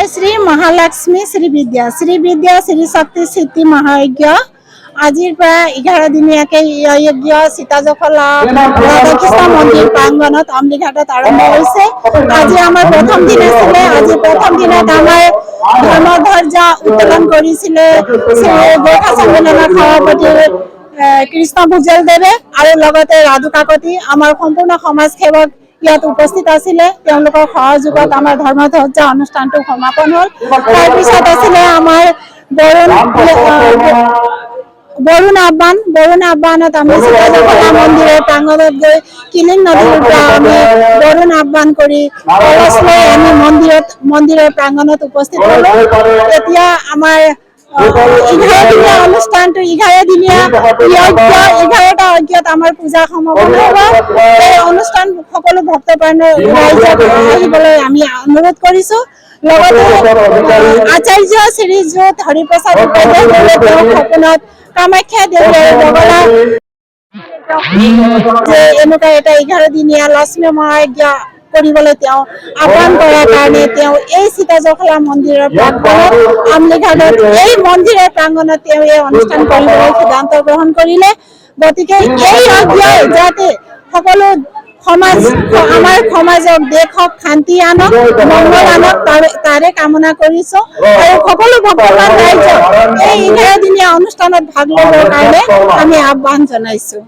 श्री महालक्ष्मी श्री विद्या श्री शक्ति सिद्धि महायज्ञ আজিৰ পৰা 11 দিনীয়াকে यज्ञ सीताजखला राधाकृष्ण मंदिर प्रांगणत अमलीघाटत आरम्भ হৈছে। আজি আমাৰ প্ৰথম দিন আছিল। আজি প্ৰথম দিনত আমাৰ ধৰ্মধ্বজা উত্তোলন কৰিছিল গোৰ্খা সন্মিলনৰ সভাপতি কৃষ্ণ ভুজেল দেৱে আৰু লগতে ৰাধু কাকতি আমাৰ সম্পূৰ্ণ সমাজ সেৱক ইয়াত উপস্থিত আছিল। তেওঁলোকৰ সহযোগত আমাৰ ধৰ্মধ্বজা অনুষ্ঠানটো সমাপন হ'ল। তাৰ পিছত আছিল আমাৰ বৰুণ আহ্বানত আমি सीताजखला মন্দিৰৰ প্ৰাংগণত গৈ কিলিং নদীৰ পৰা আমি বৰুণ আহ্বান কৰি কলচ লৈ আমি মন্দিৰৰ প্ৰাংগণত উপস্থিত হ'লো। এতিয়া আমাৰ 11 দিনীয়া অনুষ্ঠানটো 11 দিনীয়া যজ্ঞ 11টা যজ্ঞত আমাৰ পূজা সমাপন হ'ব। এই অনুষ্ঠান সকলো ভক্তপ্ৰাণ ৰাইজক আহিবলৈ আমি অনুৰোধ কৰিছো। লগতে আচাৰ্য শ্ৰীযুত হৰিপ্ৰসাদ উপাধ্যায় তেওঁৰ সপোনত কামাখ্যা দেৱী বগলা যে এনেকুৱা এটা 11 দিনীয়া লক্ষ্মী মহাযজ্ঞ কৰিবলৈ তেওঁ আহ্বান কৰাৰ কাৰণে তেওঁ এই सीताजखला মন্দিৰৰ প্ৰাংগণত আমলিঘাটত এই মন্দিৰৰ প্ৰাংগণত তেওঁ এই অনুষ্ঠান কৰিবলৈ সিদ্ধান্ত গ্ৰহণ কৰিলে। গতিকে এই যজ্ঞই যাতে সকলো সমাজ আমাৰ সমাজক দেশক শান্তি আনক মংগল আনক তাৰে কামনা কৰিছো আৰু সকলো ভক্তপ্ৰাণ ৰাইজক এই 11 দিনীয়া অনুষ্ঠানত ভাগ ল'বৰ কাৰণে আমি আহ্বান জনাইছো।